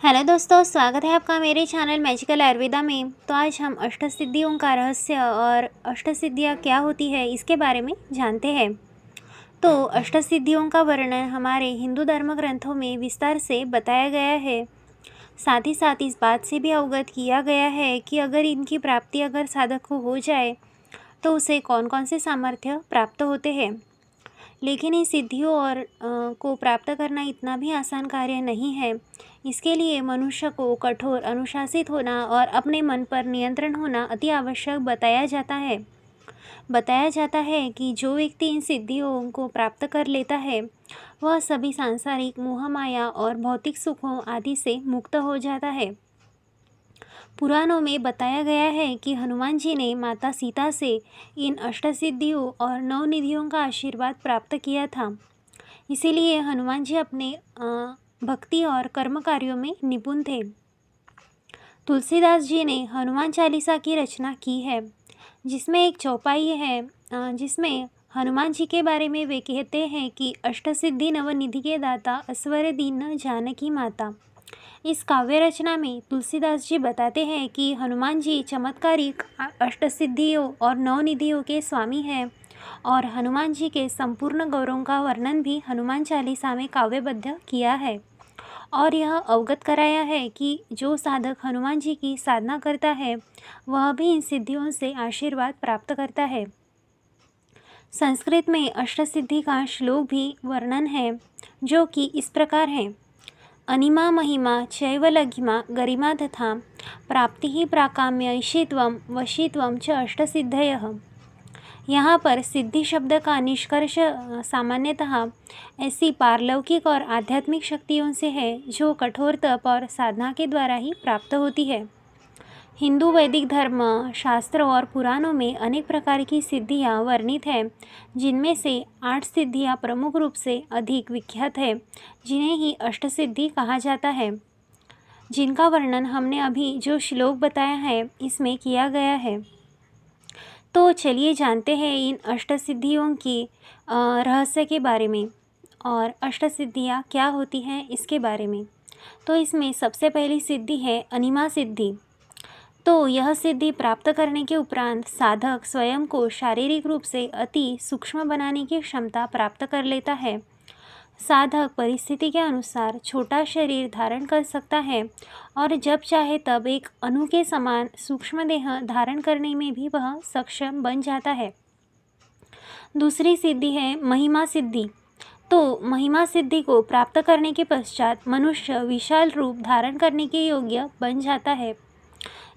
Hello दोस्तों, स्वागत है आपका मेरे चैनल मैजिकल आयुर्वेदा में। तो आज हम अष्टसिद्धियों का रहस्य और अष्टसिद्धियाँ क्या होती है इसके बारे में जानते हैं। तो अष्टसिद्धियों का वर्णन हमारे हिंदू धर्म ग्रंथों में विस्तार से बताया गया है। साथ ही साथ इस बात से भी अवगत किया गया है कि अगर इनकी प्राप्ति अगर साधक को हो जाए तो उसे कौन कौन से सामर्थ्य प्राप्त होते हैं। लेकिन इन सिद्धियों को प्राप्त करना इतना भी आसान कार्य नहीं है। इसके लिए मनुष्य को कठोर अनुशासित होना और अपने मन पर नियंत्रण होना अति आवश्यक बताया जाता है। बताया जाता है कि जो व्यक्ति इन सिद्धियों को प्राप्त कर लेता है वह सभी सांसारिक मोह माया और भौतिक सुखों आदि से मुक्त हो जाता है। पुराणों में बताया गया है कि हनुमान जी ने माता सीता से इन अष्टसिद्धियों और नवनिधियों का आशीर्वाद प्राप्त किया था। इसीलिए हनुमान जी अपने भक्ति और कर्म कार्यों में निपुण थे। तुलसीदास जी ने हनुमान चालीसा की रचना की है, जिसमें एक चौपाई है जिसमें हनुमान जी के बारे में वे कहते हैं कि अष्टसिद्धि नवनिधि के दाता अस्वर दीन जानकी माता। इस काव्य रचना में तुलसीदास जी बताते हैं कि हनुमान जी चमत्कारिक अष्टसिद्धियों और नवनिधियों के स्वामी हैं और हनुमान जी के संपूर्ण गौरवों का वर्णन भी हनुमान चालीसा में काव्यबद्ध किया है और यह अवगत कराया है कि जो साधक हनुमान जी की साधना करता है वह भी इन सिद्धियों से आशीर्वाद प्राप्त करता है। संस्कृत में अष्टसिद्धि का श्लोक भी वर्णन है, जो कि इस प्रकार है। अनिमा महिमा चैव लघिमा गरिमा तथा प्राप्ति प्राकाम्य ईशित्वम वशीत्वम च अष्टसिद्धयः। यहाँ पर सिद्धि शब्द का निष्कर्ष सामान्यतः ऐसी पारलौकिक और आध्यात्मिक शक्तियों से है जो कठोर तप और साधना के द्वारा ही प्राप्त होती है। हिंदू वैदिक धर्म शास्त्रों और पुराणों में अनेक प्रकार की सिद्धियाँ वर्णित हैं, जिनमें से 8 सिद्धियाँ प्रमुख रूप से अधिक विख्यात है, जिन्हें ही अष्टसिद्धि कहा जाता है, जिनका वर्णन हमने अभी जो श्लोक बताया है इसमें किया गया है। तो चलिए जानते हैं इन अष्टसिद्धियों की रहस्य के बारे में और अष्टसिद्धियाँ क्या होती हैं इसके बारे में। तो इसमें सबसे पहली सिद्धि है अनिमा सिद्धि। तो यह सिद्धि प्राप्त करने के उपरांत साधक स्वयं को शारीरिक रूप से अति सूक्ष्म बनाने की क्षमता प्राप्त कर लेता है। साधक परिस्थिति के अनुसार छोटा शरीर धारण कर सकता है और जब चाहे तब एक अणु के समान सूक्ष्म देह धारण करने में भी वह सक्षम बन जाता है। दूसरी सिद्धि है महिमा सिद्धि। तो महिमा सिद्धि को प्राप्त करने के पश्चात मनुष्य विशाल रूप धारण करने के योग्य बन जाता है।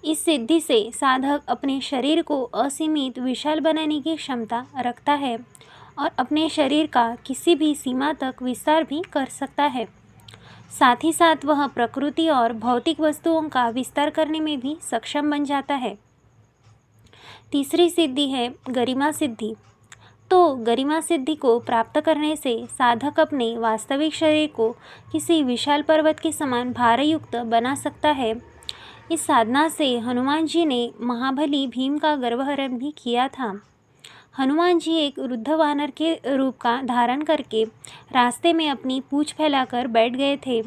इस सिद्धि से साधक अपने शरीर को असीमित विशाल बनाने की क्षमता रखता है और अपने शरीर का किसी भी सीमा तक विस्तार भी कर सकता है। साथ ही साथ वह प्रकृति और भौतिक वस्तुओं का विस्तार करने में भी सक्षम बन जाता है। तीसरी सिद्धि है गरिमा सिद्धि। तो गरिमा सिद्धि को प्राप्त करने से साधक अपने वास्तविक शरीर को किसी विशाल पर्वत के समान भारयुक्त बना सकता है। इस साधना से हनुमान जी ने महाबली भीम का गर्वहरण भी किया था। हनुमान जी एक वृद्ध वानर के रूप का धारण करके रास्ते में अपनी पूंछ फैलाकर बैठ गए थे।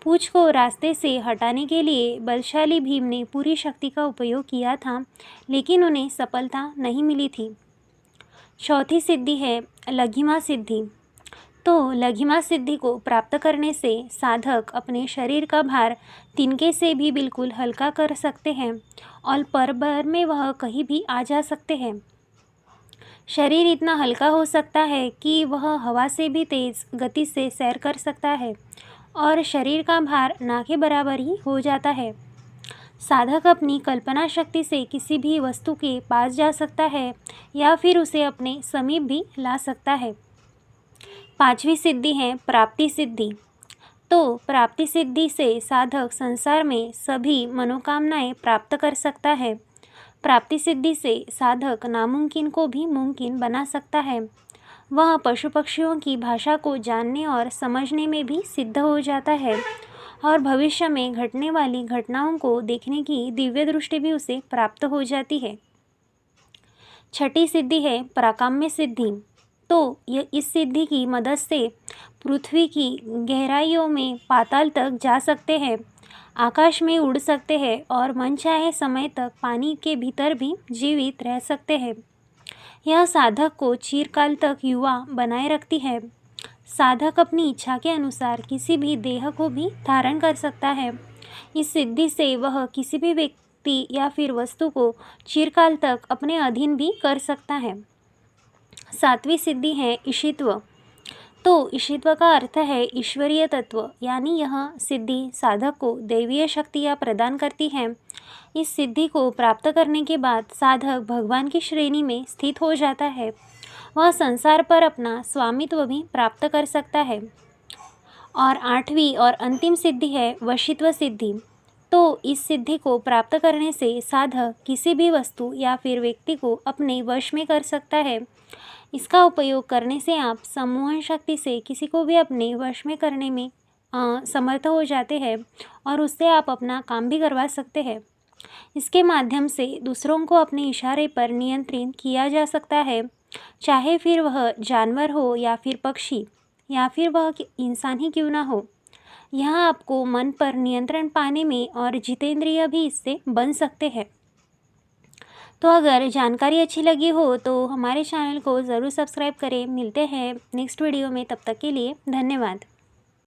पूंछ को रास्ते से हटाने के लिए बलशाली भीम ने पूरी शक्ति का उपयोग किया था, लेकिन उन्हें सफलता नहीं मिली थी। चौथी सिद्धि है लघिमा सिद्धि। तो लघिमा सिद्धि को प्राप्त करने से साधक अपने शरीर का भार तिनके से भी बिल्कुल हल्का कर सकते हैं और पल भर में वह कहीं भी आ जा सकते हैं। शरीर इतना हल्का हो सकता है कि वह हवा से भी तेज गति से सैर कर सकता है और शरीर का भार ना के बराबर ही हो जाता है। साधक अपनी कल्पना शक्ति से किसी भी वस्तु के पास जा सकता है या फिर उसे अपने समीप भी ला सकता है। पांचवी सिद्धि है प्राप्ति सिद्धि। तो प्राप्ति सिद्धि से साधक संसार में सभी मनोकामनाएं प्राप्त कर सकता है। प्राप्ति सिद्धि से साधक नामुमकिन को भी मुमकिन बना सकता है। वह पशु पक्षियों की भाषा को जानने और समझने में भी सिद्ध हो जाता है और भविष्य में घटने वाली घटनाओं को देखने की दिव्य दृष्टि भी उसे प्राप्त हो जाती है। छठी सिद्धि है प्राकाम्य सिद्धि। तो यह इस सिद्धि की मदद से पृथ्वी की गहराइयों में पाताल तक जा सकते हैं आकाश में उड़ सकते हैं और मनचाहे समय तक पानी के भीतर भी जीवित रह सकते हैं। यह साधक को चिरकाल तक युवा बनाए रखती है। साधक अपनी इच्छा के अनुसार किसी भी देह को भी धारण कर सकता है। इस सिद्धि से वह किसी भी व्यक्ति या फिर वस्तु को चिरकाल तक अपने अधीन भी कर सकता है। 7वीं सिद्धि है ईशित्व। तो ईशित्व का अर्थ है ईश्वरीय तत्व, यानी यह सिद्धि साधक को दैवीय शक्तियाँ प्रदान करती है। इस सिद्धि को प्राप्त करने के बाद साधक भगवान की श्रेणी में स्थित हो जाता है। वह संसार पर अपना स्वामित्व भी प्राप्त कर सकता है। और 8वीं और अंतिम सिद्धि है वशित्व सिद्धि। तो इस सिद्धि को प्राप्त करने से साधक किसी भी वस्तु या फिर व्यक्ति को अपने वश में कर सकता है। इसका उपयोग करने से आप सम्मोहन शक्ति से किसी को भी अपने वश में करने में समर्थ हो जाते हैं और उससे आप अपना काम भी करवा सकते हैं। इसके माध्यम से दूसरों को अपने इशारे पर नियंत्रित किया जा सकता है, चाहे फिर वह जानवर हो या फिर पक्षी या फिर वह इंसान ही क्यों ना हो। यह आपको मन पर नियंत्रण पाने में और जितेंद्रिय भी इससे बन सकते हैं। तो अगर जानकारी अच्छी लगी हो तो हमारे चैनल को ज़रूर सब्सक्राइब करें। मिलते हैं नेक्स्ट वीडियो में, तब तक के लिए धन्यवाद।